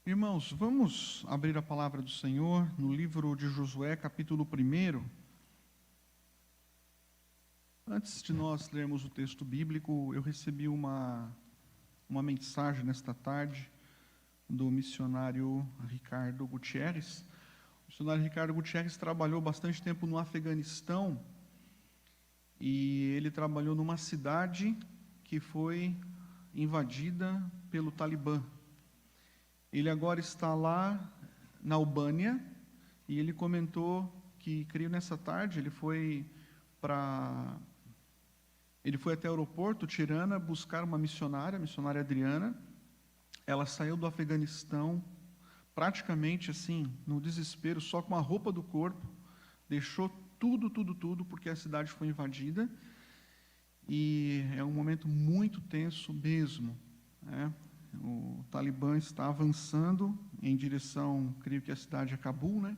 Irmãos, vamos abrir a palavra do Senhor no livro de Josué, capítulo 1. Antes de nós lermos o texto bíblico, eu recebi uma mensagem nesta tarde do missionário Ricardo Gutierrez. O missionário Ricardo Gutierrez trabalhou bastante tempo no Afeganistão e ele trabalhou numa cidade que foi invadida pelo Talibã. Ele agora está lá na Albânia e ele comentou que, creio nessa tarde, ele foi até o aeroporto Tirana buscar uma missionária, a missionária Adriana. Ela saiu do Afeganistão praticamente assim, no desespero, só com a roupa do corpo, deixou tudo, porque a cidade foi invadida. E é um momento muito tenso mesmo, né? O Talibã está avançando em direção, creio que a cidade de Cabul, né?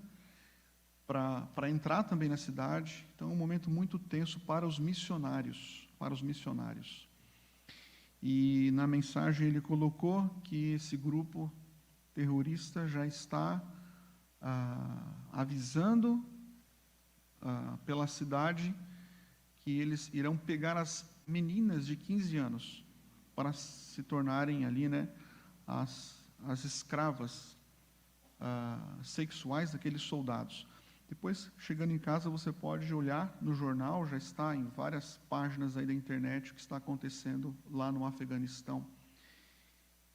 Para entrar também na cidade. Então, é um momento muito tenso para os missionários, E na mensagem ele colocou que esse grupo terrorista já está avisando pela cidade que eles irão pegar as meninas de 15 anos para se tornarem ali, né, as escravas sexuais daqueles soldados. Depois, chegando em casa, você pode olhar no jornal, já está em várias páginas aí da internet o que está acontecendo lá no Afeganistão.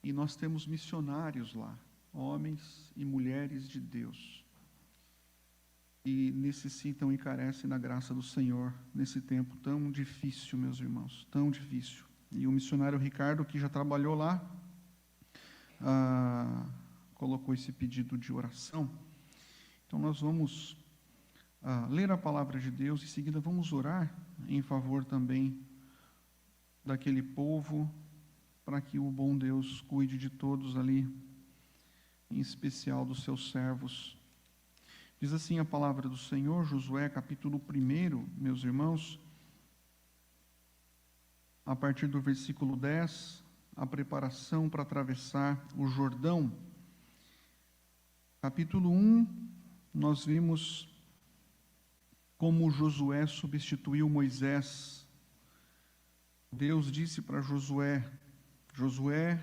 E nós temos missionários lá, homens e mulheres de Deus, e necessitam e carecem da graça do Senhor nesse tempo tão difícil, meus irmãos, tão difícil. E o missionário Ricardo, que já trabalhou lá, colocou esse pedido de oração. Então, nós vamos ler a palavra de Deus, em seguida vamos orar em favor também daquele povo, para que o bom Deus cuide de todos ali, em especial dos seus servos. Diz assim a palavra do Senhor, Josué, capítulo 1, meus irmãos, a partir do versículo 10, a preparação para atravessar o Jordão. Capítulo 1, nós vimos como Josué substituiu Moisés. Deus disse para Josué: Josué,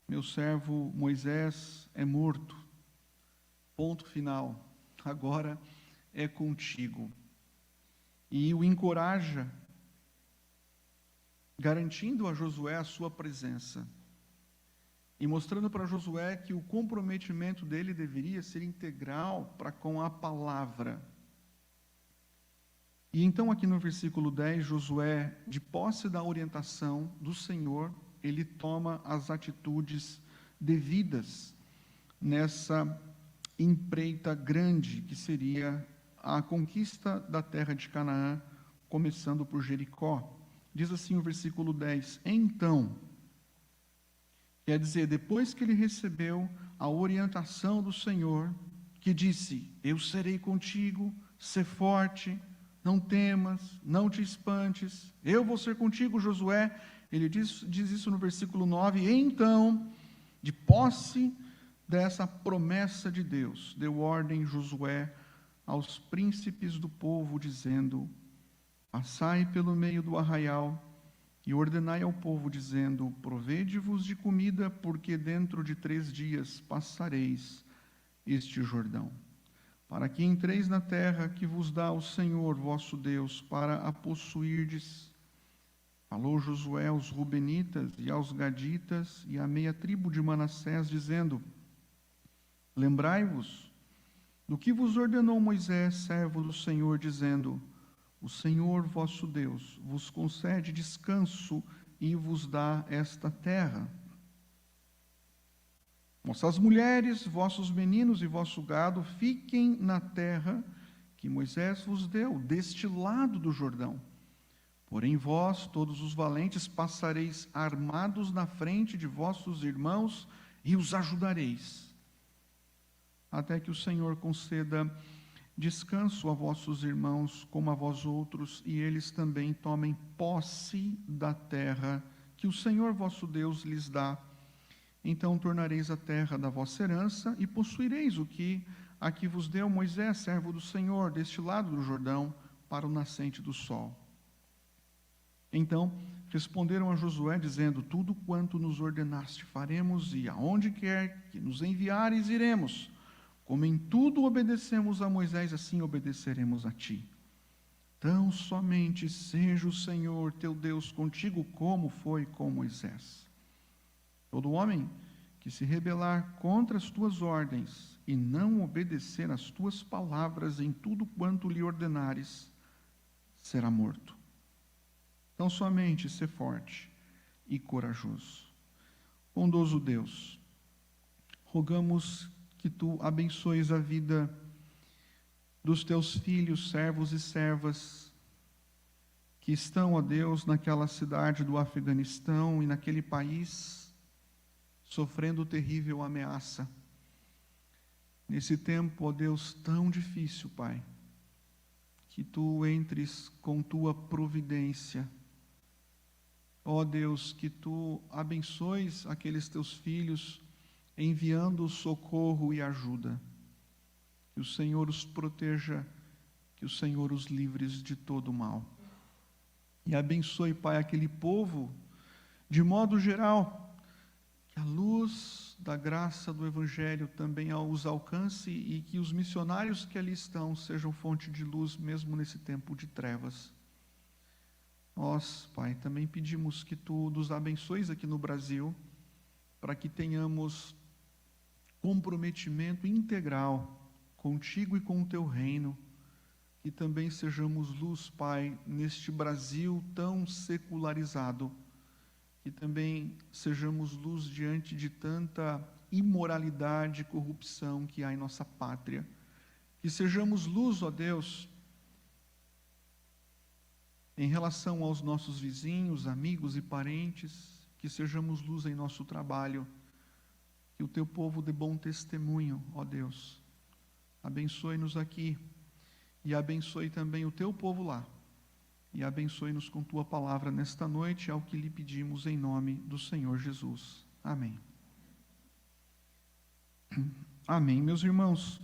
meu servo Moisés é morto. Ponto final. Agora é contigo. E o encoraja, garantindo a Josué a sua presença e mostrando para Josué que o comprometimento dele deveria ser integral para com a palavra. E então aqui no versículo 10, Josué, de posse da orientação do Senhor, ele toma as atitudes devidas nessa empreita grande que seria a conquista da terra de Canaã, começando por Jericó. Diz assim o versículo 10, então, quer dizer, depois que ele recebeu a orientação do Senhor, que disse: eu serei contigo, sê forte, não temas, não te espantes, eu vou ser contigo, Josué. Ele diz isso no versículo 9, então, de posse dessa promessa de Deus, deu ordem Josué aos príncipes do povo, dizendo: passai pelo meio do arraial e ordenai ao povo, dizendo: provede-vos de comida, porque dentro de 3 dias passareis este Jordão, para que entreis na terra que vos dá o Senhor vosso Deus, para a possuirdes. Falou Josué aos Rubenitas e aos Gaditas e à meia tribo de Manassés, dizendo: lembrai-vos do que vos ordenou Moisés, servo do Senhor, dizendo: o Senhor vosso Deus vos concede descanso e vos dá esta terra. Vossas mulheres, vossos meninos e vosso gado fiquem na terra que Moisés vos deu, deste lado do Jordão. Porém vós, todos os valentes, passareis armados na frente de vossos irmãos e os ajudareis, até que o Senhor conceda descanso a vossos irmãos como a vós outros, e eles também tomem posse da terra que o Senhor vosso Deus lhes dá, então tornareis a terra da vossa herança e possuireis o que aqui vos deu Moisés, servo do Senhor, deste lado do Jordão, para o nascente do sol. Então responderam a Josué, dizendo: tudo quanto nos ordenaste faremos, e aonde quer que nos enviares iremos. Como em tudo obedecemos a Moisés, assim obedeceremos a ti. Tão somente seja o Senhor teu Deus contigo, como foi com Moisés. Todo homem que se rebelar contra as tuas ordens e não obedecer às tuas palavras em tudo quanto lhe ordenares, será morto. Então somente ser forte e corajoso. Bondoso Deus, rogamos que tu abençoes a vida dos teus filhos, servos e servas, que estão, ó Deus, naquela cidade do Afeganistão e naquele país, sofrendo terrível ameaça. Nesse tempo, ó Deus, tão difícil, Pai, que tu entres com tua providência. Ó Deus, que tu abençoes aqueles teus filhos, enviando socorro e ajuda. Que o Senhor os proteja, que o Senhor os livre de todo o mal. E abençoe, Pai, aquele povo, de modo geral, que a luz da graça do Evangelho também os alcance e que os missionários que ali estão sejam fonte de luz, mesmo nesse tempo de trevas. Nós, Pai, também pedimos que tu nos abençoes aqui no Brasil, para que tenhamos comprometimento integral contigo e com o teu reino, e também sejamos luz, Pai, neste Brasil tão secularizado, e também sejamos luz diante de tanta imoralidade e corrupção que há em nossa pátria. Que sejamos luz, ó Deus, em relação aos nossos vizinhos, amigos e parentes, que sejamos luz em nosso trabalho, que o teu povo dê bom testemunho, ó Deus. Abençoe-nos aqui e abençoe também o teu povo lá. E abençoe-nos com tua palavra nesta noite, ao que lhe pedimos em nome do Senhor Jesus. Amém. Amém, meus irmãos.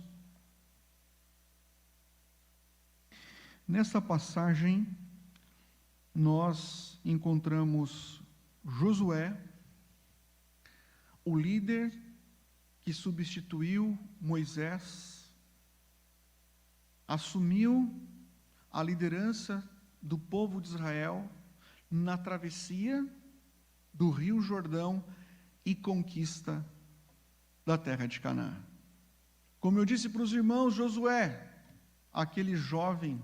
Nesta passagem, nós encontramos Josué, o líder que substituiu Moisés, assumiu a liderança do povo de Israel na travessia do Rio Jordão e conquista da terra de Canaã. Como eu disse para os irmãos, Josué, aquele jovem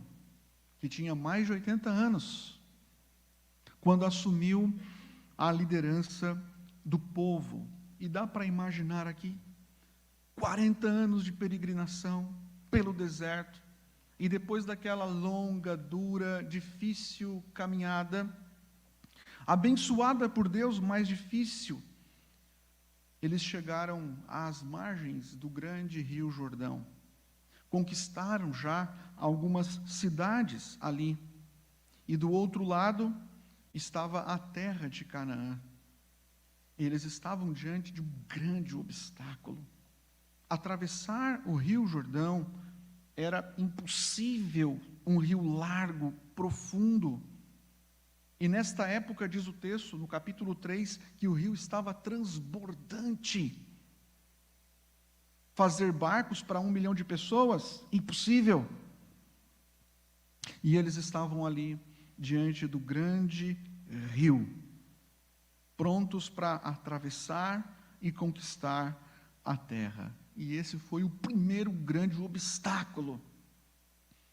que tinha mais de 80 anos, quando assumiu a liderança do povo. E dá para imaginar aqui, 40 anos de peregrinação pelo deserto, e depois daquela longa, dura, difícil caminhada, abençoada por Deus, mas difícil, eles chegaram às margens do grande Rio Jordão. Conquistaram já algumas cidades ali. E do outro lado estava a terra de Canaã. Eles estavam diante de um grande obstáculo. Atravessar o Rio Jordão era impossível, um rio largo, profundo. E nesta época, diz o texto, no capítulo 3, que o rio estava transbordante. Fazer barcos para 1 milhão de pessoas? Impossível. E eles estavam ali, diante do grande rio, prontos para atravessar e conquistar a terra. E esse foi o primeiro grande obstáculo.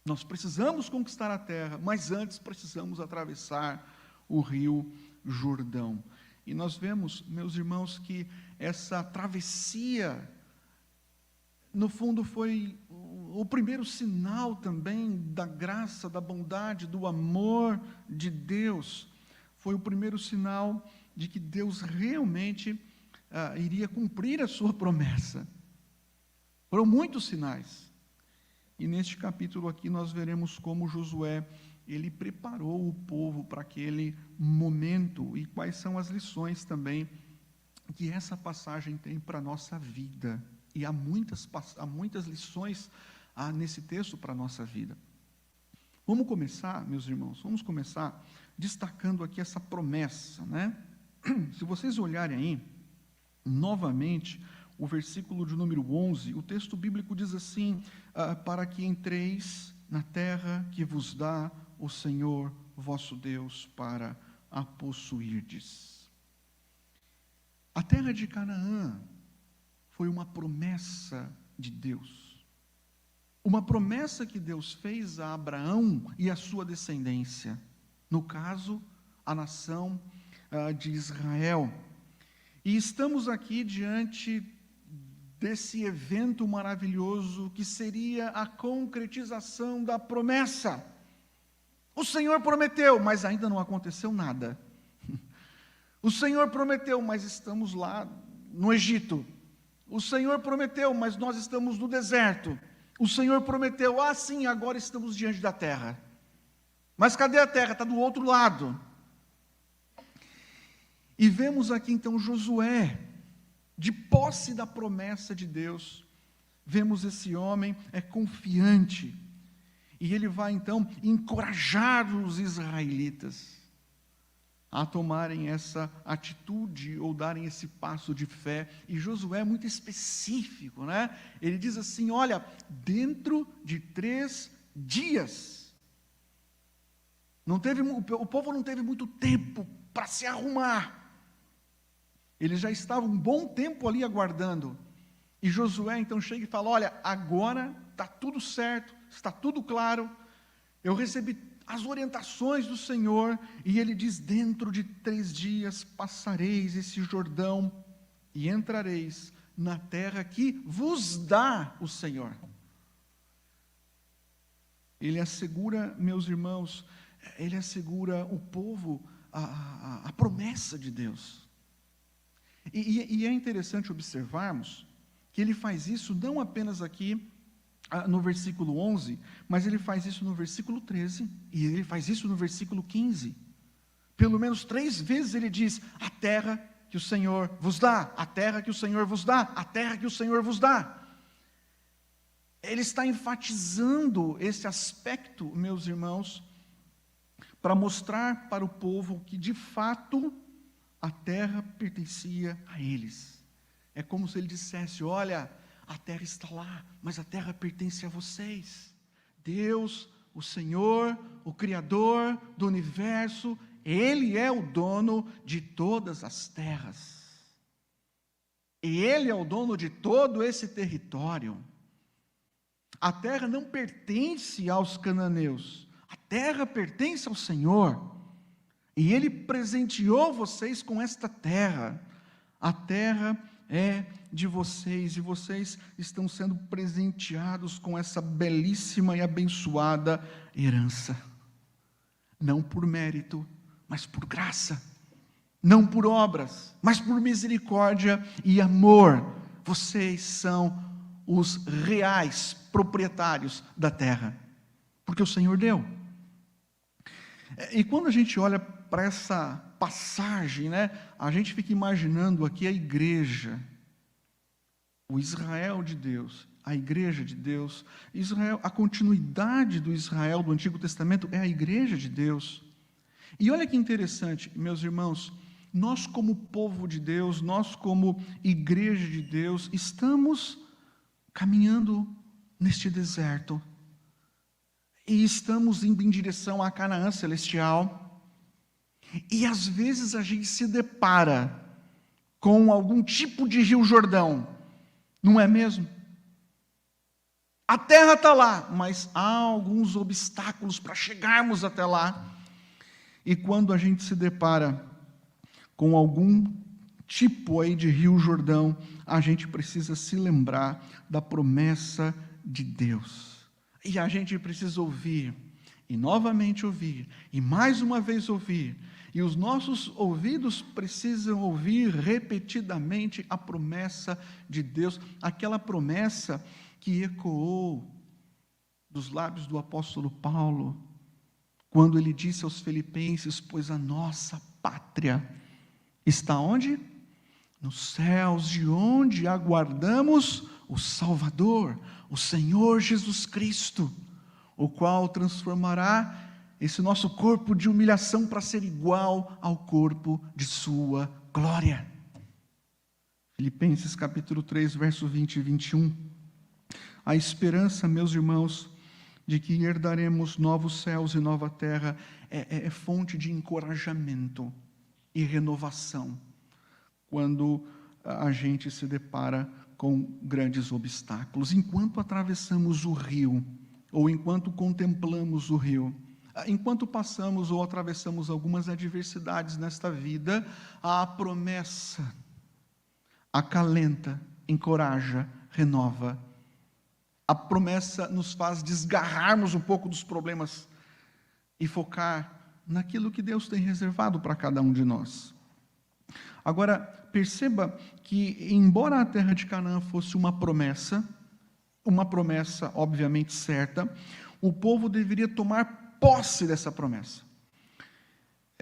Nós precisamos conquistar a terra, mas antes precisamos atravessar o Rio Jordão. E nós vemos, meus irmãos, que essa travessia, no fundo, foi o primeiro sinal também da graça, da bondade, do amor de Deus. Foi o primeiro sinal de que Deus realmente iria cumprir a sua promessa. Foram muitos sinais. E neste capítulo aqui nós veremos como Josué, ele preparou o povo para aquele momento e quais são as lições também que essa passagem tem para a nossa vida. E há muitas lições nesse texto para a nossa vida. Vamos começar, meus irmãos, destacando aqui essa promessa, né? Se vocês olharem aí, novamente, o versículo de número 11, o texto bíblico diz assim, para que entreis na terra que vos dá o Senhor vosso Deus para a possuirdes. A terra de Canaã foi uma promessa de Deus. Uma promessa que Deus fez a Abraão e a sua descendência. No caso, a nação de Israel. E estamos aqui diante desse evento maravilhoso que seria a concretização da promessa. O Senhor prometeu, mas ainda não aconteceu nada. O Senhor prometeu, mas estamos lá no Egito. O Senhor prometeu, mas nós estamos no deserto. O Senhor prometeu, sim, agora estamos diante da terra. Mas cadê a terra? Está do outro lado. E vemos aqui então Josué, de posse da promessa de Deus. Vemos esse homem confiante. E ele vai então encorajar os israelitas a tomarem essa atitude ou darem esse passo de fé. E Josué é muito específico, né? Ele diz assim, olha, dentro de 3 dias. O povo não teve muito tempo para se arrumar. Eles já estavam um bom tempo ali aguardando. E Josué então chega e fala, olha, agora está tudo certo, está tudo claro, eu recebi as orientações do Senhor, e ele diz, dentro de 3 dias passareis esse Jordão, e entrareis na terra que vos dá o Senhor. Ele assegura, meus irmãos, ele assegura o povo a promessa de Deus. E é interessante observarmos que ele faz isso não apenas aqui no versículo 11, mas ele faz isso no versículo 13, e ele faz isso no versículo 15. Pelo menos 3 vezes ele diz, a terra que o Senhor vos dá, a terra que o Senhor vos dá, a terra que o Senhor vos dá. Ele está enfatizando esse aspecto, meus irmãos, para mostrar para o povo que, de fato, a terra pertencia a eles. É como se ele dissesse, olha, a terra está lá, mas a terra pertence a vocês. Deus, o Senhor, o Criador do universo, Ele é o dono de todas as terras. E Ele é o dono de todo esse território. A terra não pertence aos cananeus, a terra pertence ao Senhor. E Ele presenteou vocês com esta terra. A terra é de vocês, e vocês estão sendo presenteados com essa belíssima e abençoada herança. Não por mérito, mas por graça. Não por obras, mas por misericórdia e amor. Vocês são os reais proprietários da terra, porque o Senhor deu. E quando a gente olha para essa passagem, né, a gente fica imaginando aqui a igreja, o Israel de Deus, a igreja de Deus. Israel, a continuidade do Israel do Antigo Testamento é a igreja de Deus. E olha que interessante, meus irmãos, nós como povo de Deus, nós como igreja de Deus, estamos caminhando neste deserto, e estamos indo em direção à Canaã celestial. E às vezes a gente se depara com algum tipo de Rio Jordão, não é mesmo? A terra está lá, mas há alguns obstáculos para chegarmos até lá. E quando a gente se depara com algum tipo aí de Rio Jordão, a gente precisa se lembrar da promessa de Deus. E a gente precisa ouvir, e novamente ouvir, e mais uma vez ouvir. E os nossos ouvidos precisam ouvir repetidamente a promessa de Deus, aquela promessa que ecoou dos lábios do apóstolo Paulo, quando ele disse aos filipenses, pois a nossa pátria está onde? nos céus, de onde aguardamos o Salvador, o Senhor Jesus Cristo, o qual transformará esse nosso corpo de humilhação para ser igual ao corpo de sua glória. Filipenses capítulo 3, verso 20 e 21. A esperança, meus irmãos, de que herdaremos novos céus e nova terra é fonte de encorajamento e renovação quando a gente se depara com grandes obstáculos. Enquanto atravessamos o rio, ou enquanto contemplamos o rio, enquanto passamos ou atravessamos algumas adversidades nesta vida, a promessa acalenta, encoraja, renova. A promessa nos faz desgarrarmos um pouco dos problemas e focar naquilo que Deus tem reservado para cada um de nós. Agora, perceba que, embora a terra de Canaã fosse uma promessa obviamente certa, o povo deveria tomar posse dessa promessa.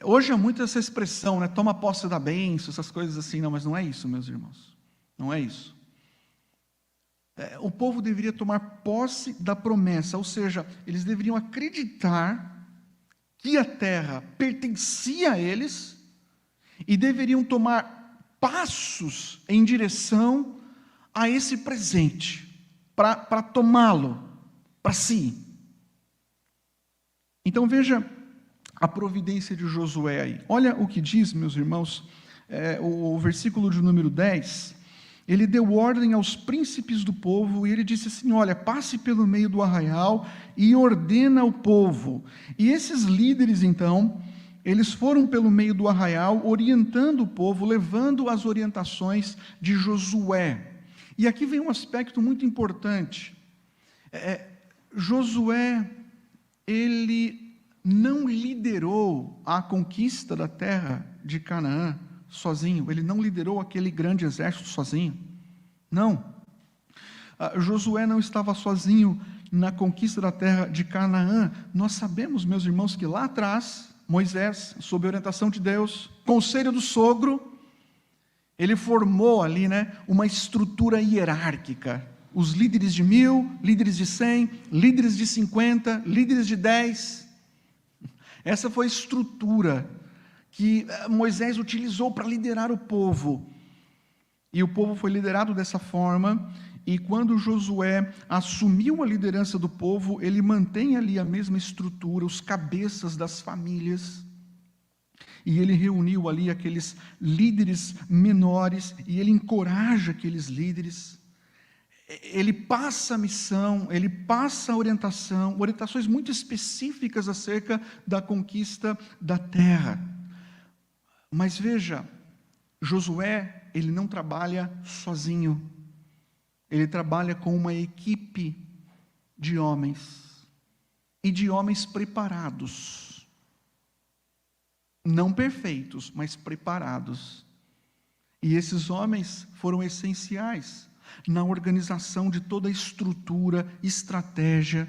Hoje há muito essa expressão, né? Toma posse da bênção, essas coisas assim. Não, mas não é isso, meus irmãos. Não é isso. O povo deveria tomar posse da promessa, ou seja, eles deveriam acreditar que a terra pertencia a eles e deveriam tomar passos em direção a esse presente, para tomá-lo para si. Então veja a providência de Josué aí. Olha o que diz, meus irmãos, o versículo de número 10. Ele deu ordem aos príncipes do povo e ele disse assim: olha, passe pelo meio do arraial e ordena ao povo. E esses líderes, então, eles foram pelo meio do arraial, orientando o povo, levando as orientações de Josué. E aqui vem um aspecto muito importante. Josué, ele não liderou a conquista da terra de Canaã sozinho, ele não liderou aquele grande exército sozinho, não. Josué não estava sozinho na conquista da terra de Canaã. Nós sabemos, meus irmãos, que lá atrás, Moisés, sob a orientação de Deus, conselho do sogro, ele formou ali, uma estrutura hierárquica, os líderes de 1000, líderes de 100, líderes de 50, líderes de 10, essa foi a estrutura que Moisés utilizou para liderar o povo, e o povo foi liderado dessa forma. E quando Josué assumiu a liderança do povo, ele mantém ali a mesma estrutura, os cabeças das famílias, e ele reuniu ali aqueles líderes menores, e ele encoraja aqueles líderes, ele passa a missão, ele passa a orientações muito específicas acerca da conquista da terra. Mas veja, Josué, ele não trabalha sozinho, ele trabalha com uma equipe de homens, e de homens preparados, não perfeitos, mas preparados, e esses homens foram essenciais na organização de toda a estrutura, estratégia,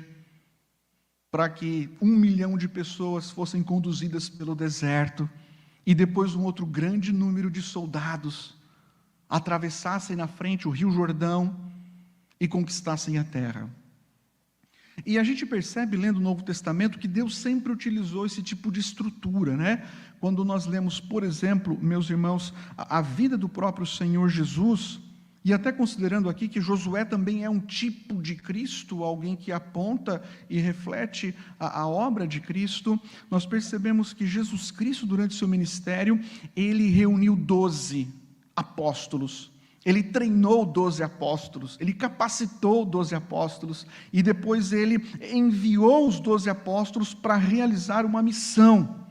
para que 1 milhão de pessoas fossem conduzidas pelo deserto, e depois um outro grande número de soldados atravessassem na frente o Rio Jordão e conquistassem a terra. E a gente percebe, lendo o Novo Testamento, que Deus sempre utilizou esse tipo de estrutura, Quando nós lemos, por exemplo, meus irmãos, a vida do próprio Senhor Jesus, e até considerando aqui que Josué também é um tipo de Cristo, alguém que aponta e reflete a obra de Cristo, nós percebemos que Jesus Cristo, durante seu ministério, ele reuniu 12 apóstolos, ele treinou 12 apóstolos, ele capacitou 12 apóstolos, e depois ele enviou os 12 apóstolos para realizar uma missão.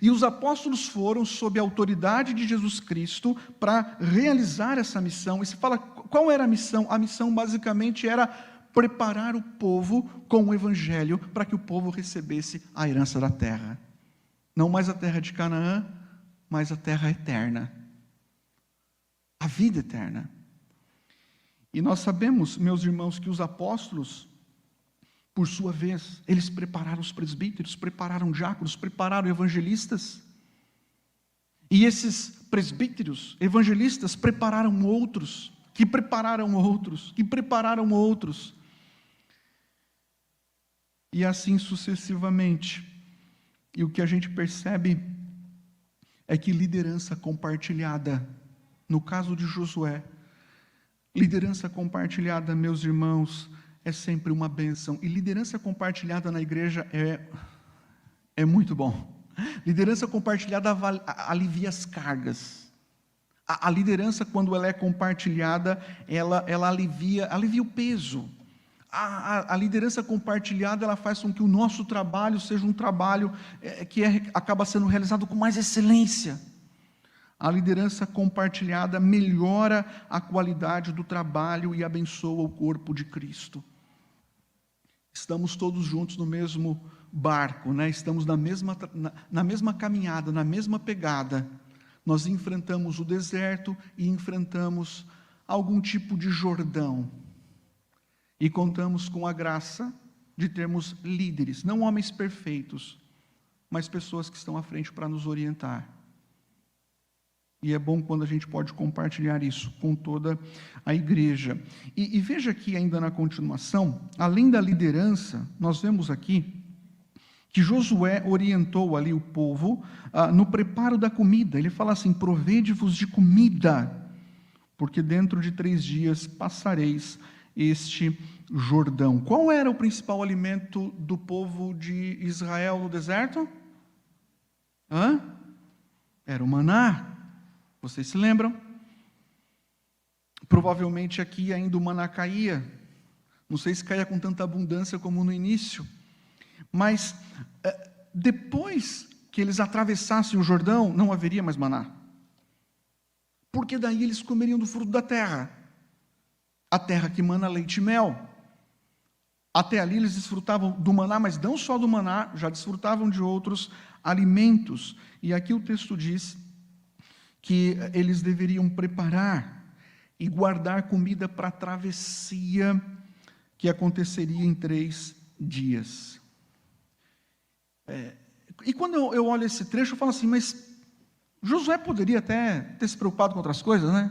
E os apóstolos foram sob a autoridade de Jesus Cristo para realizar essa missão. E se fala, qual era a missão? A missão basicamente era preparar o povo com o evangelho para que o povo recebesse a herança da terra. Não mais a terra de Canaã, mas a terra eterna. A vida eterna. E nós sabemos, meus irmãos, que os apóstolos, por sua vez, eles prepararam os presbíteros, prepararam diáconos, prepararam evangelistas. E esses presbíteros, evangelistas, prepararam outros, que prepararam outros, que prepararam outros. E assim sucessivamente. E o que a gente percebe é que liderança compartilhada, no caso de Josué, liderança compartilhada, meus irmãos, é sempre uma bênção. E liderança compartilhada na igreja é muito bom. Liderança compartilhada alivia as cargas. A liderança, quando ela é compartilhada, ela alivia o peso. A liderança compartilhada, ela faz com que o nosso trabalho seja um trabalho que acaba sendo realizado com mais excelência. A liderança compartilhada melhora a qualidade do trabalho e abençoa o corpo de Cristo. Estamos todos juntos no mesmo barco, né? Estamos na mesma caminhada, na mesma pegada. Nós enfrentamos o deserto e enfrentamos algum tipo de Jordão. E contamos com a graça de termos líderes, não homens perfeitos, mas pessoas que estão à frente para nos orientar. E é bom quando a gente pode compartilhar isso com toda a igreja. E veja aqui ainda na continuação, além da liderança, nós vemos aqui que Josué orientou ali o povo no preparo da comida. Ele fala assim: provede-vos de comida, porque dentro de 3 dias passareis este Jordão. Qual era o principal alimento do povo de Israel no deserto? Era o maná. Vocês se lembram? Provavelmente aqui ainda o maná caía. Não sei se caía com tanta abundância como no início. Mas depois que eles atravessassem o Jordão, não haveria mais maná. Porque daí eles comeriam do fruto da terra. A terra que mana leite e mel. Até ali eles desfrutavam do maná, mas não só do maná, já desfrutavam de outros alimentos. E aqui o texto diz que eles deveriam preparar e guardar comida para a travessia que aconteceria em 3 dias. E quando eu olho esse trecho, eu falo assim, mas Josué poderia até ter se preocupado com outras coisas, né?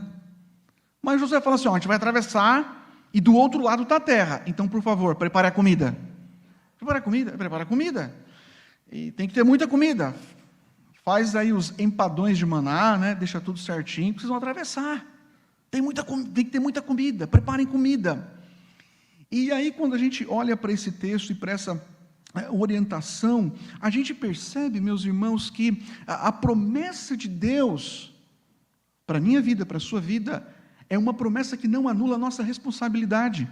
Mas Josué fala assim, a gente vai atravessar e do outro lado está a terra. Então, por favor, prepare a comida. Prepara a comida. E tem que ter muita comida. Faz aí os empadões de maná, né? Deixa tudo certinho, precisam atravessar. Tem que ter muita comida, preparem comida. E aí, quando a gente olha para esse texto e para essa orientação, a gente percebe, meus irmãos, que a promessa de Deus para a minha vida, para a sua vida, é uma promessa que não anula a nossa responsabilidade.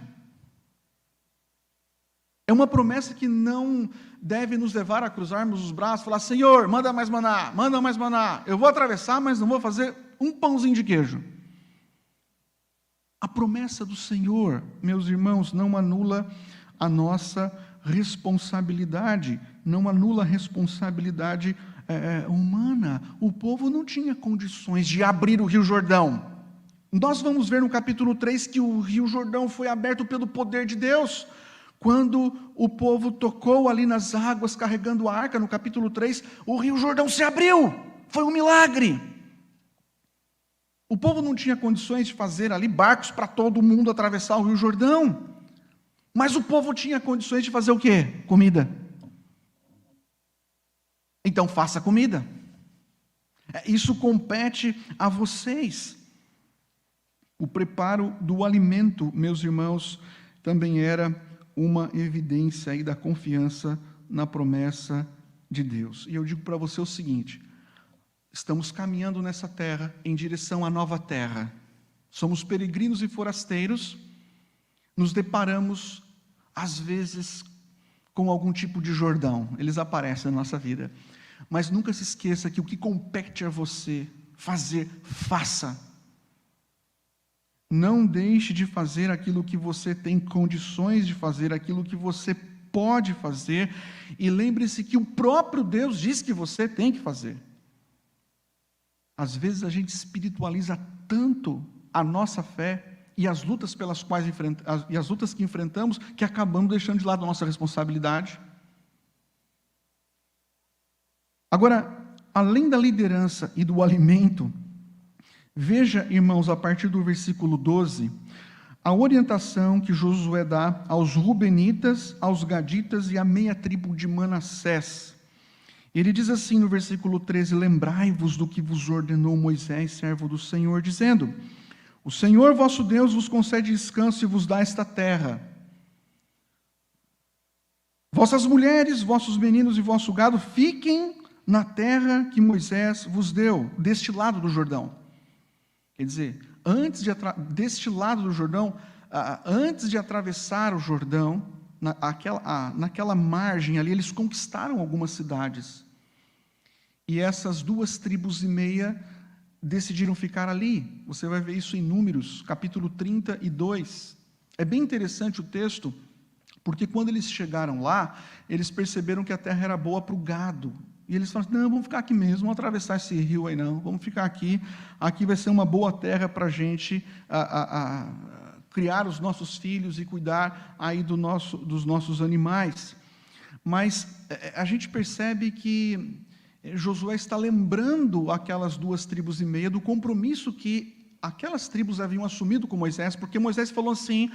É uma promessa que não deve nos levar a cruzarmos os braços e falar, Senhor, manda mais maná, eu vou atravessar, mas não vou fazer um pãozinho de queijo. A promessa do Senhor, meus irmãos, não anula a nossa responsabilidade, não anula a responsabilidade humana. O povo não tinha condições de abrir o Rio Jordão. Nós vamos ver no capítulo 3 que o Rio Jordão foi aberto pelo poder de Deus. Quando o povo tocou ali nas águas, carregando a arca, no capítulo 3, o Rio Jordão se abriu. Foi um milagre. O povo não tinha condições de fazer ali barcos para todo mundo atravessar o Rio Jordão. Mas o povo tinha condições de fazer o quê? Comida. Então faça comida. Isso compete a vocês. O preparo do alimento, meus irmãos, também era uma evidência aí da confiança na promessa de Deus. E eu digo para você o seguinte: estamos caminhando nessa terra em direção à nova terra. Somos peregrinos e forasteiros, nos deparamos, às vezes, com algum tipo de Jordão. Eles aparecem na nossa vida. Mas nunca se esqueça que o que compete a você fazer, faça. Não deixe de fazer aquilo que você tem condições de fazer, aquilo que você pode fazer, e lembre-se que o próprio Deus diz que você tem que fazer. Às vezes a gente espiritualiza tanto a nossa fé e as lutas que enfrentamos, que acabamos deixando de lado a nossa responsabilidade. Agora, além da liderança e do alimento, veja, irmãos, a partir do versículo 12, a orientação que Josué dá aos rubenitas, aos gaditas e à meia tribo de Manassés. Ele diz assim no versículo 13: lembrai-vos do que vos ordenou Moisés, servo do Senhor, dizendo: o Senhor vosso Deus vos concede descanso e vos dá esta terra. Vossas mulheres, vossos meninos e vosso gado fiquem na terra que Moisés vos deu, deste lado do Jordão. Quer dizer, deste lado do Jordão, antes de atravessar o Jordão, naquela margem ali, eles conquistaram algumas cidades. E essas 2,5 tribos decidiram ficar ali. Você vai ver isso em Números, capítulo 32. É bem interessante o texto, porque quando eles chegaram lá, eles perceberam que a terra era boa para o gado. E eles falaram: não, vamos ficar aqui mesmo, vamos atravessar esse rio aí não, vamos ficar aqui vai ser uma boa terra para a gente criar os nossos filhos e cuidar aí dos nossos animais. Mas a gente percebe que Josué está lembrando aquelas 2,5 tribos do compromisso que aquelas tribos haviam assumido com Moisés, porque Moisés falou assim: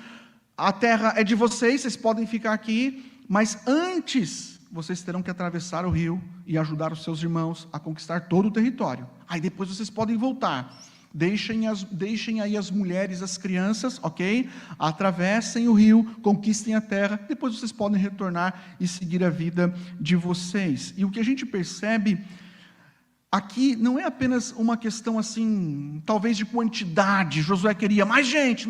a terra é de vocês, vocês podem ficar aqui, mas antes vocês terão que atravessar o rio e ajudar os seus irmãos a conquistar todo o território. Aí depois vocês podem voltar. Deixem aí as mulheres, as crianças, ok? Atravessem o rio, conquistem a terra, depois vocês podem retornar e seguir a vida de vocês. E o que a gente percebe aqui não é apenas uma questão assim, talvez de quantidade. Josué queria mais gente,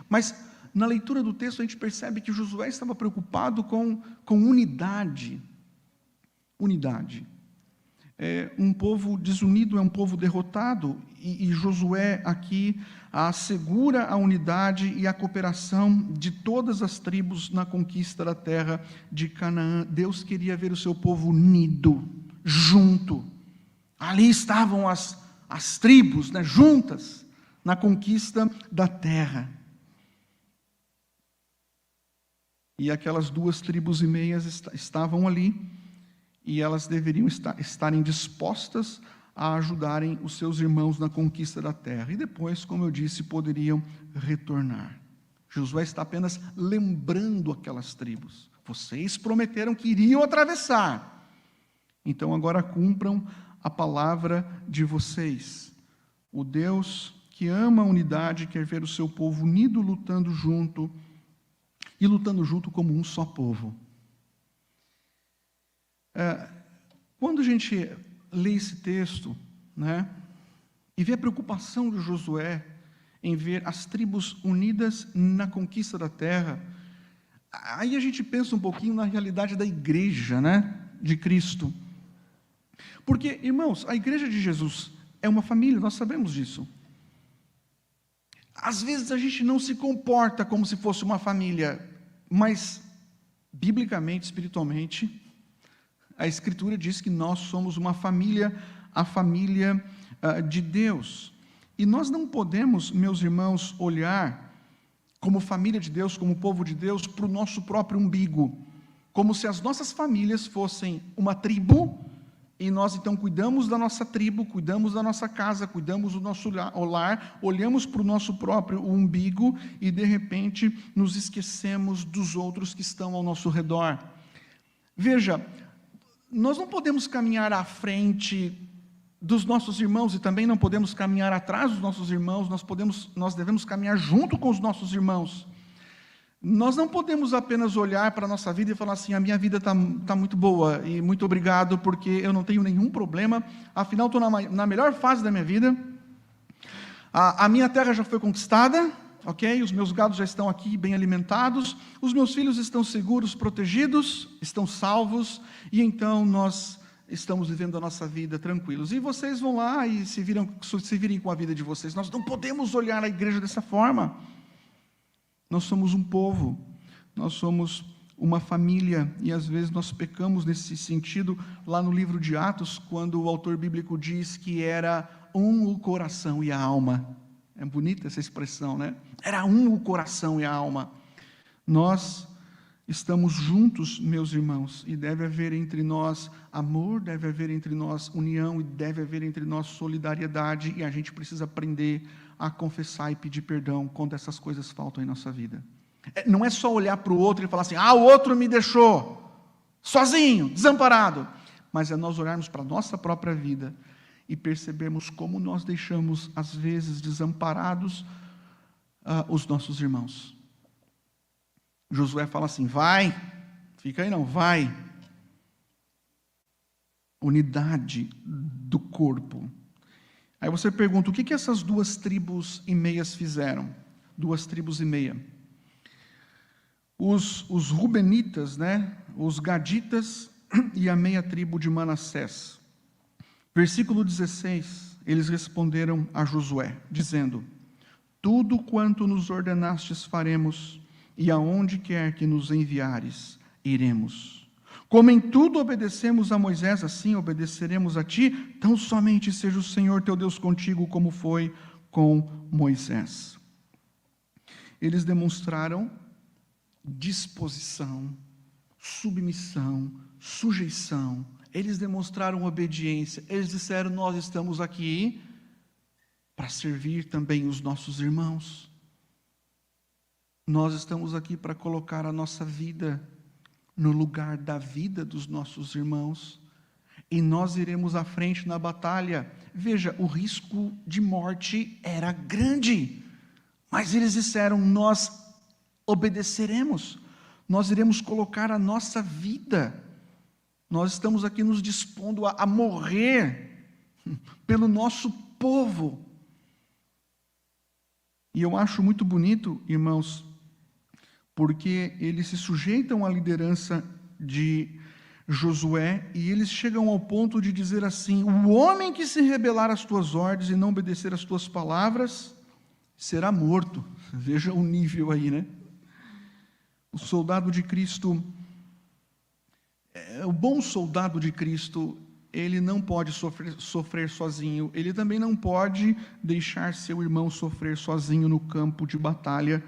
mas na leitura do texto a gente percebe que Josué estava preocupado com unidade. Unidade. Um povo desunido é um povo derrotado, e Josué aqui assegura a unidade e a cooperação de todas as tribos na conquista da terra de Canaã. Deus queria ver o seu povo unido, junto. Ali estavam as tribos, né, juntas, na conquista da terra. E aquelas 2,5 tribos estavam ali, e elas deveriam estarem dispostas a ajudarem os seus irmãos na conquista da terra. E depois, como eu disse, poderiam retornar. Josué está apenas lembrando aquelas tribos. Vocês prometeram que iriam atravessar. Então agora cumpram a palavra de vocês. O Deus que ama a unidade quer ver o seu povo unido, lutando junto como um só povo. Quando a gente lê esse texto, né, e vê a preocupação de Josué em ver as tribos unidas na conquista da terra, aí a gente pensa um pouquinho na realidade da igreja, né, de Cristo. Porque, irmãos, a igreja de Jesus é uma família, nós sabemos disso. Às vezes a gente não se comporta como se fosse uma família, mas, biblicamente, espiritualmente, a Escritura diz que nós somos uma família, a família de Deus. E nós não podemos, meus irmãos, olhar como família de Deus, como povo de Deus, para o nosso próprio umbigo, como se as nossas famílias fossem uma tribo, e nós então cuidamos da nossa tribo, cuidamos da nossa casa, cuidamos do nosso lar, olhamos para o nosso próprio umbigo e de repente nos esquecemos dos outros que estão ao nosso redor. Veja, nós não podemos caminhar à frente dos nossos irmãos e também não podemos caminhar atrás dos nossos irmãos, nós devemos caminhar junto com os nossos irmãos. Nós não podemos apenas olhar para a nossa vida e falar assim: a minha vida está muito boa e muito obrigado porque eu não tenho nenhum problema, afinal estou na melhor fase da minha vida, a minha terra já foi conquistada, ok? Os meus gados já estão aqui bem alimentados, os meus filhos estão seguros, protegidos, estão salvos, e então nós estamos vivendo a nossa vida tranquilos. E vocês vão lá e se virem com a vida de vocês. Nós não podemos olhar a igreja dessa forma. Nós somos um povo, nós somos uma família, e às vezes nós pecamos nesse sentido, lá no livro de Atos, quando o autor bíblico diz que era um o coração e a alma. É bonita essa expressão, né? Era um o coração e a alma. Nós estamos juntos, meus irmãos, e deve haver entre nós amor, deve haver entre nós união, e deve haver entre nós solidariedade, e a gente precisa aprender a confessar e pedir perdão quando essas coisas faltam em nossa vida. Não é só olhar para o outro e falar assim, o outro me deixou sozinho, desamparado, mas é nós olharmos para a nossa própria vida e percebermos como nós deixamos, às vezes, desamparados os nossos irmãos. Josué fala assim, vai, fica aí não, vai. Unidade do corpo. Aí você pergunta, o que essas 2 tribos e meias fizeram? 2 tribos e meia. Os Rubenitas, os Gaditas e a meia tribo de Manassés. Versículo 16, eles responderam a Josué, dizendo, tudo quanto nos ordenastes faremos, e aonde quer que nos enviares, iremos. Como em tudo obedecemos a Moisés, assim obedeceremos a ti, tão somente seja o Senhor teu Deus contigo, como foi com Moisés. Eles demonstraram disposição, submissão, sujeição. Eles demonstraram obediência. Eles disseram, nós estamos aqui para servir também os nossos irmãos. Nós estamos aqui para colocar a nossa vida no lugar da vida dos nossos irmãos. E nós iremos à frente na batalha. Veja, o risco de morte era grande. Mas eles disseram, nós obedeceremos. Nós iremos colocar a nossa vida. Nós estamos aqui nos dispondo a morrer pelo nosso povo. E eu acho muito bonito, irmãos, porque eles se sujeitam à liderança de Josué e eles chegam ao ponto de dizer assim, o homem que se rebelar às tuas ordens e não obedecer às tuas palavras, será morto. Veja o nível aí, O soldado de Cristo, o bom soldado de Cristo, ele não pode sofrer sozinho, ele também não pode deixar seu irmão sofrer sozinho no campo de batalha.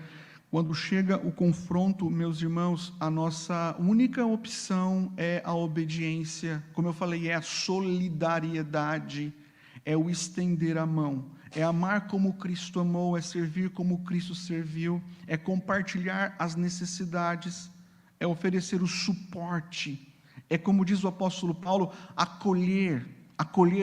Quando chega o confronto, meus irmãos, a nossa única opção é a obediência. Como eu falei, é a solidariedade, é o estender a mão, é amar como Cristo amou, é servir como Cristo serviu, é compartilhar as necessidades, é oferecer o suporte, é como diz o apóstolo Paulo, acolher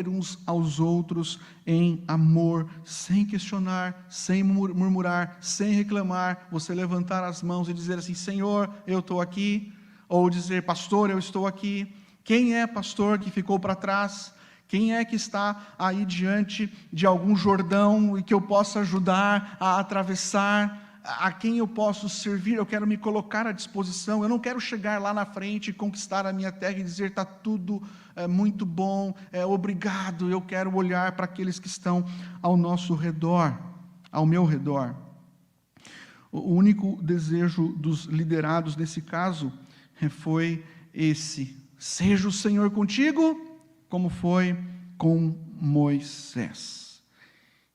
uns aos outros em amor, sem questionar, sem murmurar, sem reclamar, você levantar as mãos e dizer assim, Senhor, eu estou aqui, ou dizer, pastor, eu estou aqui. Quem é pastor que ficou para trás? Quem é que está aí diante de algum Jordão e que eu possa ajudar a atravessar? A quem eu posso servir? Eu quero me colocar à disposição, eu não quero chegar lá na frente e conquistar a minha terra e dizer, está tudo muito bom, obrigado. Eu quero olhar para aqueles que estão ao nosso redor, ao meu redor. O único desejo dos liderados nesse caso foi esse, seja o Senhor contigo, como foi com Moisés.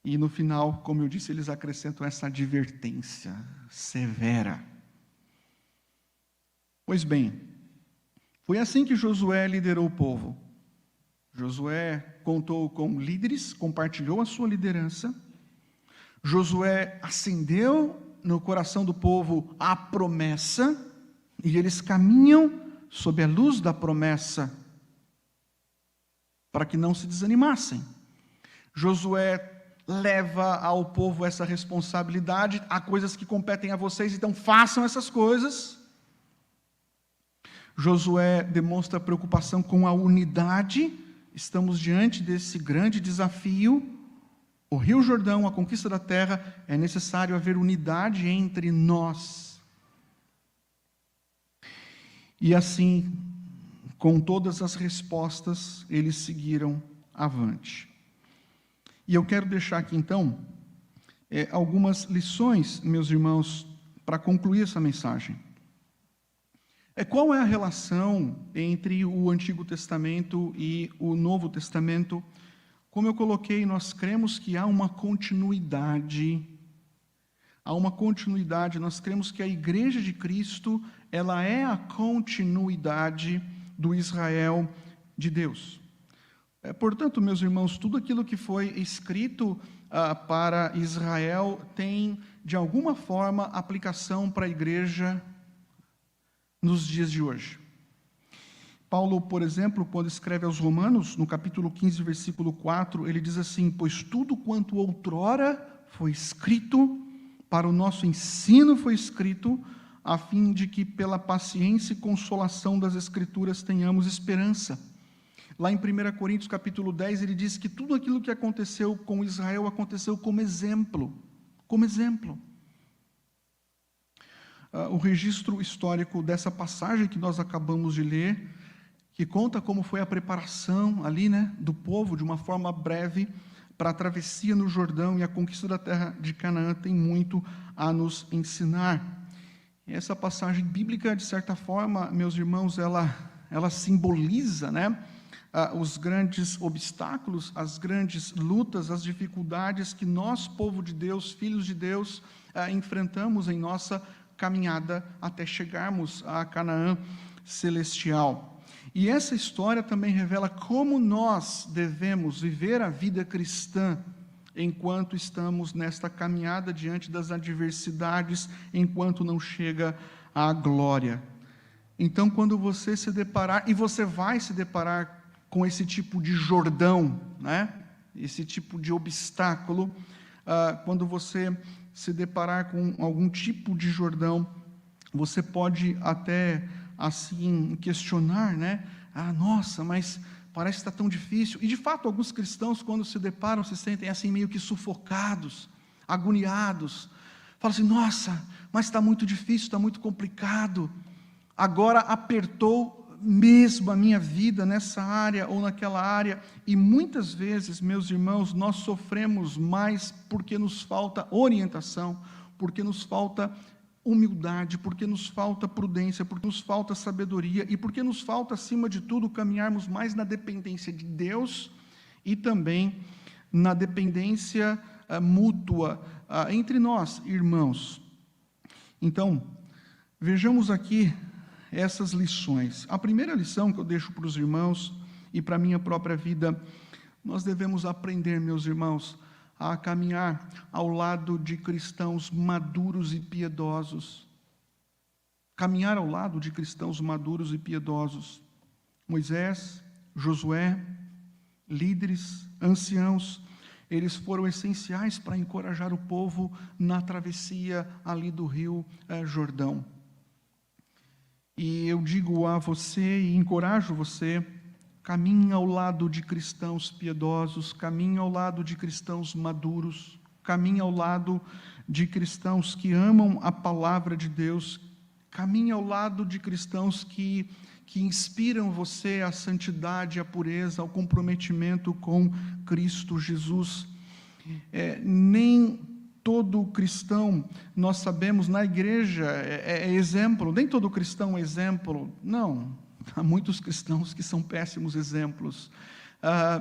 E no final, como eu disse, eles acrescentam essa advertência severa. Pois bem, foi assim que Josué liderou o povo. Josué contou com líderes, compartilhou a sua liderança. Josué acendeu no coração do povo a promessa, e eles caminham sob a luz da promessa, para que não se desanimassem. Josué leva ao povo essa responsabilidade, há coisas que competem a vocês, então façam essas coisas. Josué demonstra preocupação com a unidade, estamos diante desse grande desafio, o Rio Jordão, a conquista da terra, é necessário haver unidade entre nós. E assim, com todas as respostas, eles seguiram avante. E eu quero deixar aqui, então, algumas lições, meus irmãos, para concluir essa mensagem. Qual é a relação entre o Antigo Testamento e o Novo Testamento? Como eu coloquei, nós cremos que há uma continuidade, Há uma continuidade, nós cremos que a Igreja de Cristo, ela é a continuidade do Israel de Deus. Portanto, meus irmãos, tudo aquilo que foi escrito para Israel tem, de alguma forma, aplicação para a Igreja nos dias de hoje. Paulo, por exemplo, quando escreve aos Romanos, no capítulo 15, versículo 4, ele diz assim: pois tudo quanto outrora foi escrito, para o nosso ensino foi escrito, a fim de que pela paciência e consolação das Escrituras tenhamos esperança. Lá em 1 Coríntios capítulo 10, ele diz que tudo aquilo que aconteceu com Israel aconteceu como exemplo. Como exemplo. O registro histórico dessa passagem que nós acabamos de ler, que conta como foi a preparação ali, do povo, de uma forma breve, para a travessia no Jordão e a conquista da terra de Canaã, tem muito a nos ensinar. E essa passagem bíblica, de certa forma, meus irmãos, ela simboliza, os grandes obstáculos, as grandes lutas, as dificuldades que nós, povo de Deus, filhos de Deus, enfrentamos em nossa caminhada até chegarmos a Canaã celestial. E essa história também revela como nós devemos viver a vida cristã enquanto estamos nesta caminhada diante das adversidades, enquanto não chega a glória. Então, quando você se deparar, e você vai se deparar com esse tipo de Jordão, esse tipo de obstáculo, quando você se deparar com algum tipo de Jordão, você pode até assim questionar, nossa, mas parece que está tão difícil. E de fato, alguns cristãos, quando se deparam, se sentem assim meio que sufocados, agoniados. Falam assim: nossa, mas está muito difícil, está muito complicado. Agora apertou mesmo a minha vida nessa área ou naquela área. E muitas vezes, meus irmãos, nós sofremos mais porque nos falta orientação, porque nos falta humildade, porque nos falta prudência, porque nos falta sabedoria e porque nos falta, acima de tudo, caminharmos mais na dependência de Deus e também na dependência mútua entre nós, irmãos. Então, vejamos aqui essas lições. A primeira lição que eu deixo para os irmãos e para a minha própria vida, nós devemos aprender, meus irmãos, a caminhar ao lado de cristãos maduros e piedosos. Caminhar ao lado de cristãos maduros e piedosos. Moisés, Josué, líderes, anciãos, eles foram essenciais para encorajar o povo na travessia ali do rio Jordão. E eu digo a você e encorajo você: caminhe ao lado de cristãos piedosos, caminhe ao lado de cristãos maduros, caminhe ao lado de cristãos que amam a palavra de Deus, caminhe ao lado de cristãos que inspiram você à santidade, à pureza, ao comprometimento com Cristo Jesus. Nem todo cristão, nós sabemos, na igreja é exemplo, nem todo cristão é exemplo, não. Há muitos cristãos que são péssimos exemplos.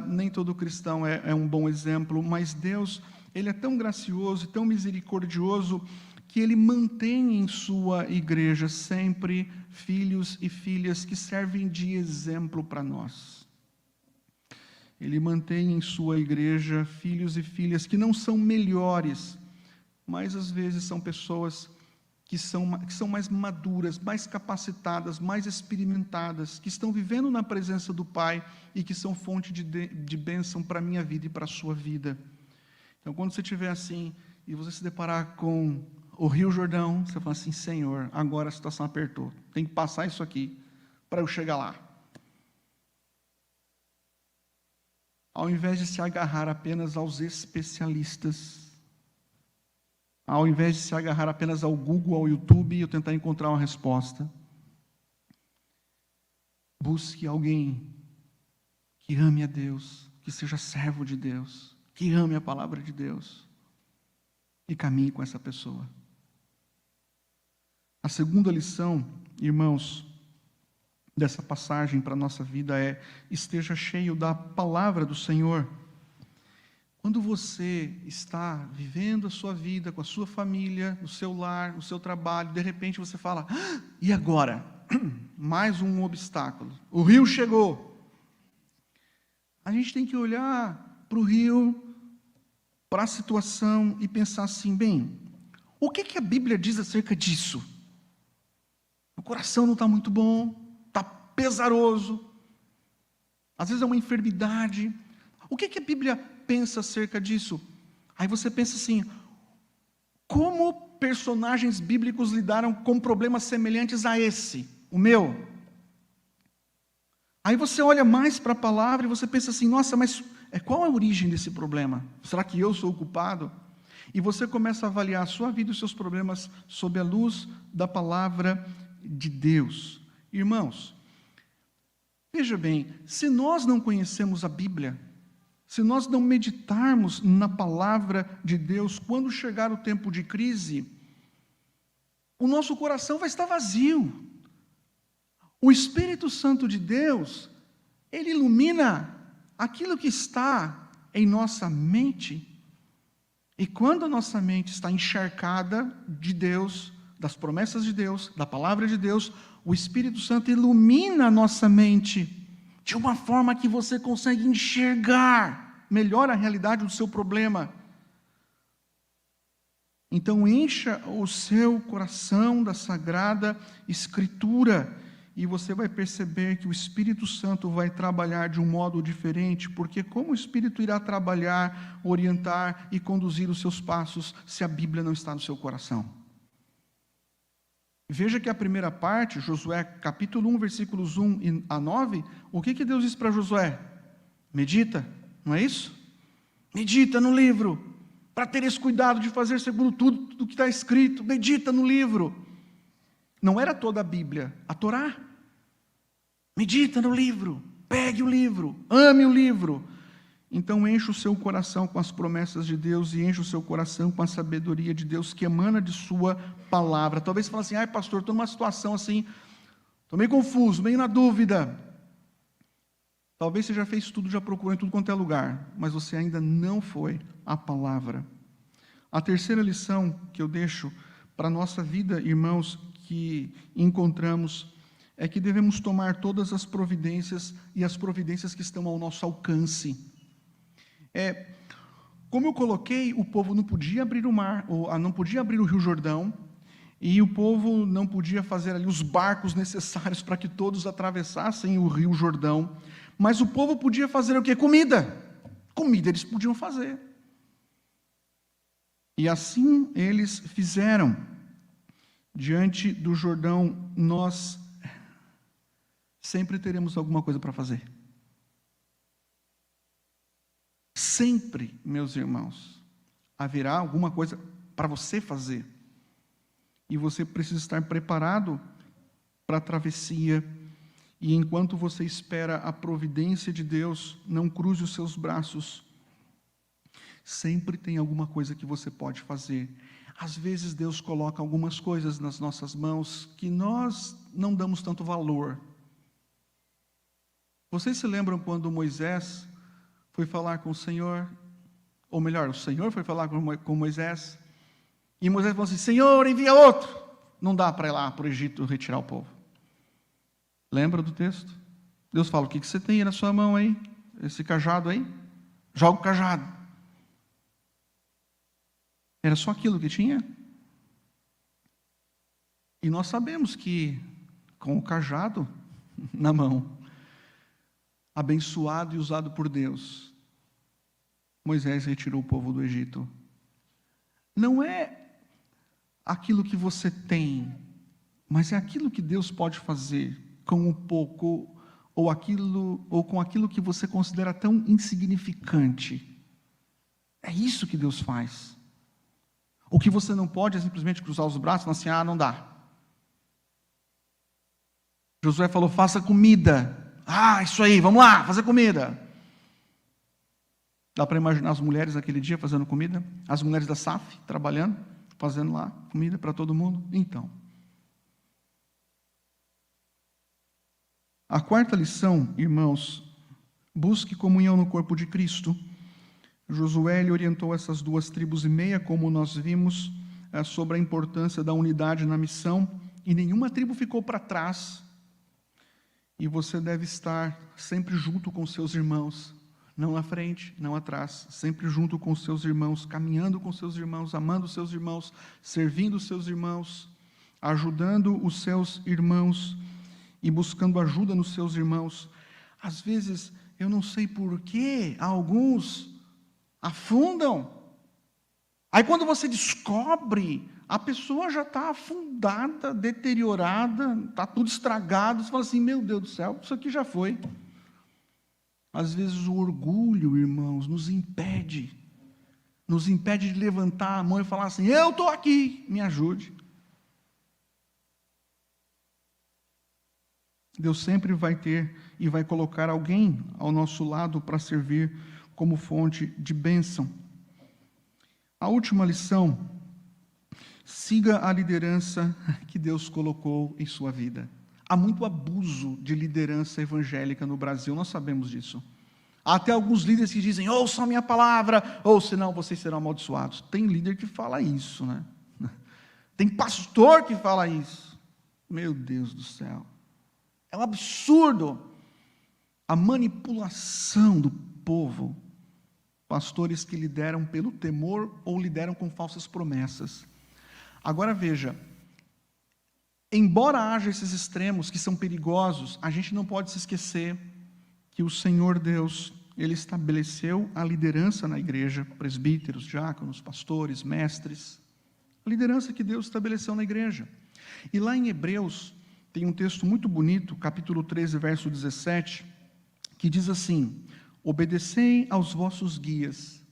Nem todo cristão é um bom exemplo, mas Deus, Ele é tão gracioso e tão misericordioso que Ele mantém em sua igreja sempre filhos e filhas que servem de exemplo para nós. Ele mantém em sua igreja filhos e filhas que não são melhores, mas às vezes são pessoas que são mais maduras, mais capacitadas, mais experimentadas, que estão vivendo na presença do Pai e que são fonte de bênção para a minha vida e para a sua vida. Então, quando você estiver assim, e você se deparar com o Rio Jordão, você fala assim: Senhor, agora a situação apertou, tem que passar isso aqui para eu chegar lá. Ao invés de se agarrar apenas aos especialistas, ao invés de se agarrar apenas ao Google, ao YouTube e eu tentar encontrar uma resposta, busque alguém que ame a Deus, que seja servo de Deus, que ame a palavra de Deus e caminhe com essa pessoa. A segunda lição, irmãos, dessa passagem para a nossa vida é: esteja cheio da palavra do Senhor. Quando você está vivendo a sua vida com a sua família, no seu lar, no seu trabalho, de repente você fala: "Ah, e agora? Mais um obstáculo. O rio chegou." A gente tem que olhar para o rio, para a situação e pensar assim: bem, o que a Bíblia diz acerca disso? O coração não está muito bom, está pesaroso, às vezes é uma enfermidade. O que a Bíblia pensa acerca disso? Aí você pensa assim: como personagens bíblicos lidaram com problemas semelhantes a esse, o meu? Aí você olha mais para a palavra e você pensa assim: nossa, mas qual a origem desse problema? Será que eu sou o culpado? E você começa a avaliar a sua vida e os seus problemas sob a luz da palavra de Deus. Irmãos, veja bem, se nós não conhecemos a Bíblia, se nós não meditarmos na palavra de Deus, quando chegar o tempo de crise, o nosso coração vai estar vazio. O Espírito Santo de Deus, ele ilumina aquilo que está em nossa mente. E quando a nossa mente está encharcada de Deus, das promessas de Deus, da palavra de Deus, o Espírito Santo ilumina a nossa mente de uma forma que você consegue enxergar melhor a realidade do seu problema. Então encha o seu coração da Sagrada Escritura e você vai perceber que o Espírito Santo vai trabalhar de um modo diferente, porque como o Espírito irá trabalhar, orientar e conduzir os seus passos se a Bíblia não está no seu coração? Veja que a primeira parte, Josué capítulo 1, versículos 1 a 9, o que Deus diz para Josué? Medita, não é isso? Medita no livro, para teres cuidado de fazer segundo tudo do que está escrito. Medita no livro. Não era toda a Bíblia, a Torá. Medita no livro, pegue o livro, ame o livro. Então enche o seu coração com as promessas de Deus e enche o seu coração com a sabedoria de Deus que emana de sua palavra. Talvez você fale assim: ai pastor, estou numa situação assim, estou meio confuso, meio na dúvida. Talvez você já fez tudo, já procurou em tudo quanto é lugar, mas você ainda não foi à palavra. A terceira lição que eu deixo para a nossa vida, irmãos, que encontramos, é que devemos tomar todas as providências e as providências que estão ao nosso alcance. Como eu coloquei, o povo não podia abrir o mar, não podia abrir o Rio Jordão, e o povo não podia fazer ali os barcos necessários para que todos atravessassem o Rio Jordão, mas o povo podia fazer o quê? Comida. Comida eles podiam fazer. E assim eles fizeram. Diante do Jordão, nós sempre teremos alguma coisa para fazer. Sempre, meus irmãos, haverá alguma coisa para você fazer. E você precisa estar preparado para a travessia. E enquanto você espera a providência de Deus, não cruze os seus braços. Sempre tem alguma coisa que você pode fazer. Às vezes Deus coloca algumas coisas nas nossas mãos que nós não damos tanto valor. Vocês se lembram quando Moisés foi falar com o Senhor? Ou melhor, o Senhor foi falar com Moisés. E Moisés falou assim: Senhor, envia outro. Não dá para ir lá para o Egito retirar o povo. Lembra do texto? Deus fala: o que você tem aí na sua mão aí? Esse cajado aí? Joga o cajado. Era só aquilo que tinha? E nós sabemos que com o cajado na mão, abençoado e usado por Deus, Moisés retirou o povo do Egito. Não é aquilo que você tem, mas é aquilo que Deus pode fazer com o pouco, ou com aquilo que você considera tão insignificante. É isso que Deus faz. O que você não pode é simplesmente cruzar os braços e falar assim: não dá. Josué falou: faça comida. Isso aí, vamos lá, fazer comida. Dá para imaginar as mulheres naquele dia fazendo comida? As mulheres da SAF trabalhando, fazendo lá comida para todo mundo? Então, a quarta lição, irmãos: busque comunhão no corpo de Cristo. Josué ele orientou essas 2,5 tribos, como nós vimos, sobre a importância da unidade na missão, e nenhuma tribo ficou para trás. E você deve estar sempre junto com seus irmãos, não na frente, não atrás, sempre junto com seus irmãos, caminhando com seus irmãos, amando seus irmãos, servindo seus irmãos, ajudando os seus irmãos e buscando ajuda nos seus irmãos. Às vezes, eu não sei por que alguns afundam. Aí quando você descobre, a pessoa já está afundada, deteriorada, está tudo estragado, você fala assim, meu Deus do céu, isso aqui já foi. Às vezes o orgulho, irmãos, nos impede de levantar a mão e falar assim, eu estou aqui, me ajude. Deus sempre vai ter e vai colocar alguém ao nosso lado para servir como fonte de bênção. A última lição: siga a liderança que Deus colocou em sua vida. Há muito abuso de liderança evangélica no Brasil, nós sabemos disso. Há até alguns líderes que dizem, ouçam a minha palavra, ou senão vocês serão amaldiçoados. Tem líder que fala isso, né? Tem pastor que fala isso. Meu Deus do céu. É um absurdo a manipulação do povo. Pastores que lideram pelo temor ou lideram com falsas promessas. Agora veja, embora haja esses extremos que são perigosos, a gente não pode se esquecer que o Senhor Deus, Ele estabeleceu a liderança na igreja, presbíteros, diáconos, pastores, mestres, a liderança que Deus estabeleceu na igreja. E lá em Hebreus, tem um texto muito bonito, capítulo 13, verso 17, que diz assim, obedecei aos vossos guias,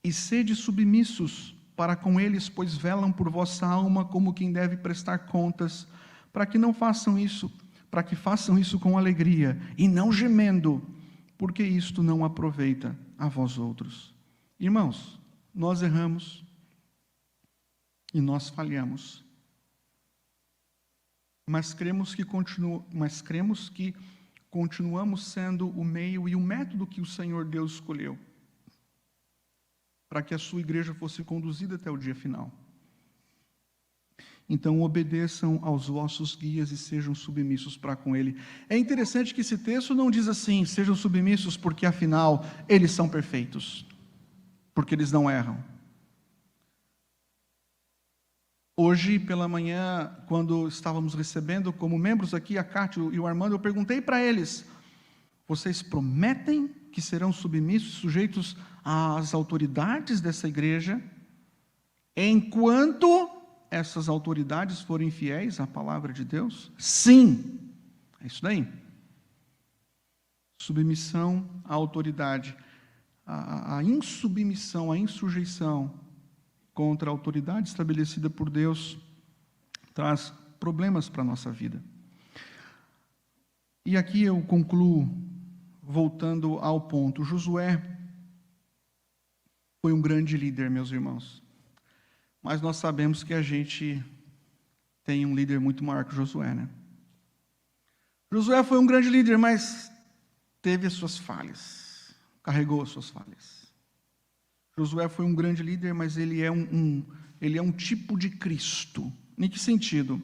e sede submissos para com eles, pois velam por vossa alma como quem deve prestar contas, para que façam isso com alegria, e não gemendo, porque isto não aproveita a vós outros. Irmãos, nós erramos, e nós falhamos, mas cremos que continuamos sendo o meio e o método que o Senhor Deus escolheu para que a sua igreja fosse conduzida até o dia final. Então, obedeçam aos vossos guias e sejam submissos para com ele. É interessante que esse texto não diz assim, sejam submissos porque afinal eles são perfeitos, porque eles não erram. Hoje pela manhã, quando estávamos recebendo como membros aqui a Cátia e o Armando, eu perguntei para eles, vocês prometem que serão submissos, sujeitos às autoridades dessa igreja, enquanto essas autoridades forem fiéis à palavra de Deus? Sim, é isso daí. Submissão à autoridade, a insubmissão, a insujeição contra a autoridade estabelecida por Deus traz problemas para a nossa vida. E aqui eu concluo voltando ao ponto. Josué foi um grande líder, meus irmãos. Mas nós sabemos que a gente tem um líder muito maior que Josué, né? Josué foi um grande líder, mas teve as suas falhas, carregou as suas falhas. Josué foi um grande líder, mas ele é um tipo de Cristo. Em que sentido?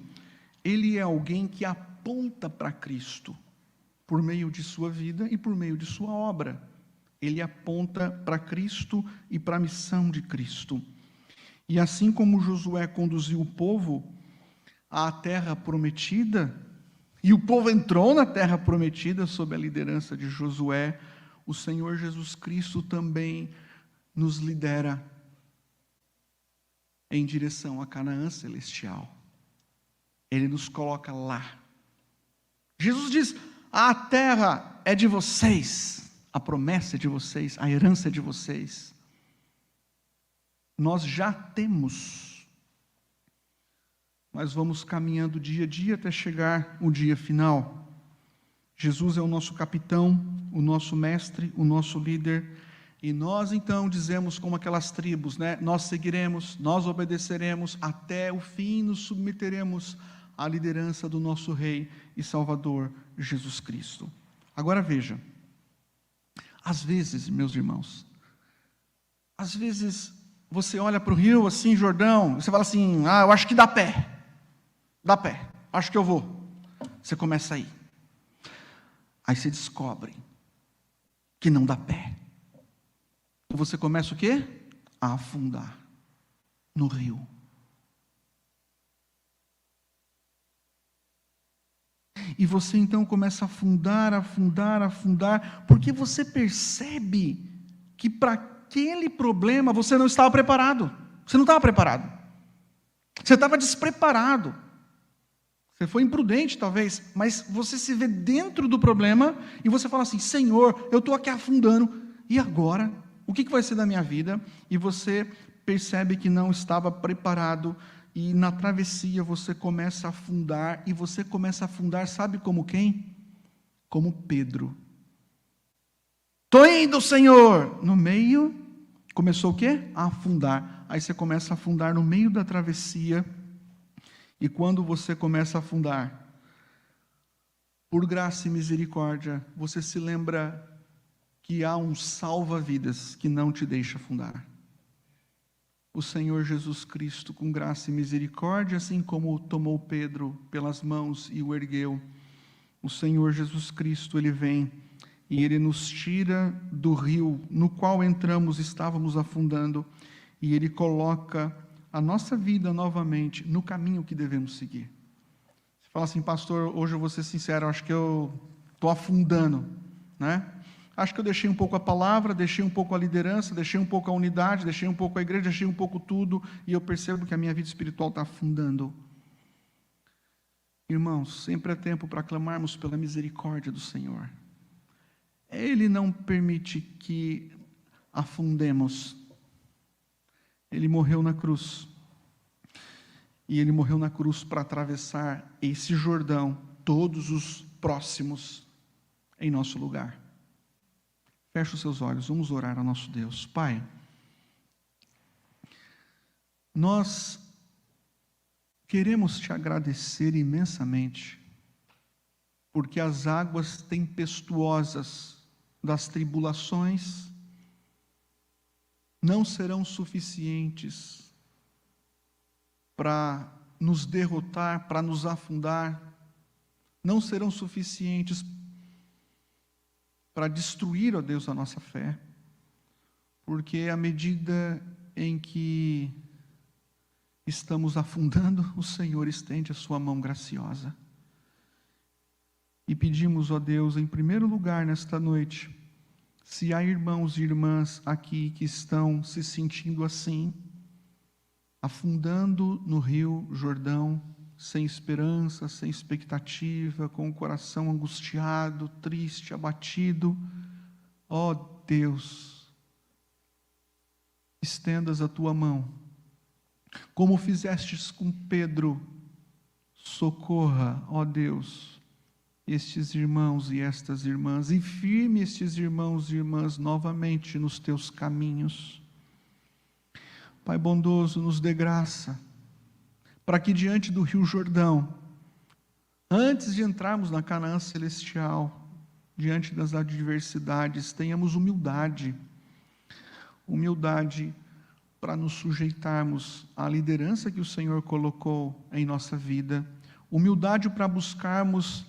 Ele é alguém que aponta para Cristo, por meio de sua vida e por meio de sua obra. Ele aponta para Cristo e para a missão de Cristo. E assim como Josué conduziu o povo à terra prometida, e o povo entrou na terra prometida sob a liderança de Josué, o Senhor Jesus Cristo também nos lidera em direção a Canaã celestial. Ele nos coloca lá. Jesus diz, a terra é de vocês, a promessa é de vocês, a herança é de vocês. Nós já temos, mas vamos caminhando dia a dia até chegar o dia final. Jesus é o nosso capitão, o nosso mestre, o nosso líder, e nós então dizemos como aquelas tribos, né? Nós seguiremos, nós obedeceremos, até o fim nos submeteremos à liderança do nosso Rei e Salvador, Jesus Cristo. Agora veja, às vezes, meus irmãos, Às vezes, você olha para o rio, assim, Jordão, e você fala assim, eu acho que dá pé, acho que eu vou. Você começa a ir. Aí você descobre que não dá pé. E você começa o quê? A afundar no rio. E você então começa a afundar, porque você percebe que para aquele problema você não estava preparado. Você não estava preparado. Você estava despreparado. Você foi imprudente, talvez, mas você se vê dentro do problema e você fala assim: Senhor, eu estou aqui afundando, e agora? O que vai ser da minha vida? E você percebe que não estava preparado, e na travessia você começa a afundar, e você começa a afundar, sabe como quem? Como Pedro. Estou indo, Senhor! No meio, começou o quê? A afundar. Aí você começa a afundar no meio da travessia. E quando você começa a afundar, por graça e misericórdia, você se lembra que há um salva-vidas que não te deixa afundar. O Senhor Jesus Cristo, com graça e misericórdia, assim como tomou Pedro pelas mãos e o ergueu, o Senhor Jesus Cristo, Ele vem e Ele nos tira do rio no qual entramos, estávamos afundando, e Ele coloca a nossa vida novamente no caminho que devemos seguir. Você fala assim: pastor, hoje eu vou ser sincero, acho que eu estou afundando, né? Acho que eu deixei um pouco a palavra, deixei um pouco a liderança, deixei um pouco a unidade, deixei um pouco a igreja, deixei um pouco tudo, e eu percebo que a minha vida espiritual está afundando. Irmãos, sempre é tempo para clamarmos pela misericórdia do Senhor. Ele não permite que afundemos. Ele morreu na cruz. E Ele morreu na cruz para atravessar esse Jordão, todos os próximos, em nosso lugar. Feche os seus olhos, vamos orar ao nosso Deus. Pai, nós queremos Te agradecer imensamente, porque as águas tempestuosas das tribulações não serão suficientes para nos derrotar, para nos afundar, não serão suficientes para destruir, ó Deus, a nossa fé, porque à medida em que estamos afundando, o Senhor estende a sua mão graciosa. E pedimos, ó Deus, em primeiro lugar nesta noite, se há irmãos e irmãs aqui que estão se sentindo assim, afundando no rio Jordão, sem esperança, sem expectativa, com o coração angustiado, triste, abatido, ó Deus, estendas a tua mão, como fizestes com Pedro, socorra, ó Deus, estes irmãos e estas irmãs, e firme estes irmãos e irmãs novamente nos teus caminhos. Pai bondoso, nos dê graça, para que diante do rio Jordão, antes de entrarmos na Canaã celestial, diante das adversidades, tenhamos humildade para nos sujeitarmos à liderança que o Senhor colocou em nossa vida, humildade para buscarmos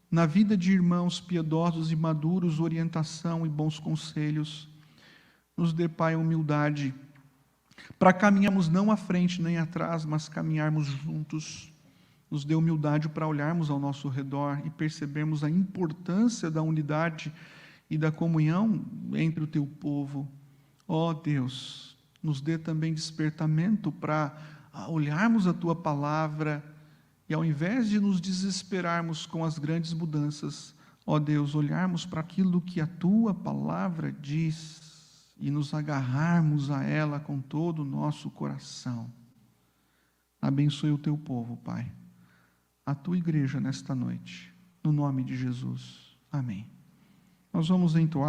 na vida de irmãos piedosos e maduros orientação e bons conselhos. Nos dê, Pai, humildade para caminharmos não à frente nem atrás, mas caminharmos juntos. Nos dê humildade para olharmos ao nosso redor e percebermos a importância da unidade e da comunhão entre o teu povo. Ó Deus, nos dê também despertamento para olharmos a tua palavra e, ao invés de nos desesperarmos com as grandes mudanças, ó Deus, olharmos para aquilo que a tua palavra diz e nos agarrarmos a ela com todo o nosso coração. Abençoe o teu povo, Pai, a tua igreja nesta noite, no nome de Jesus. Amém. Nós vamos entoar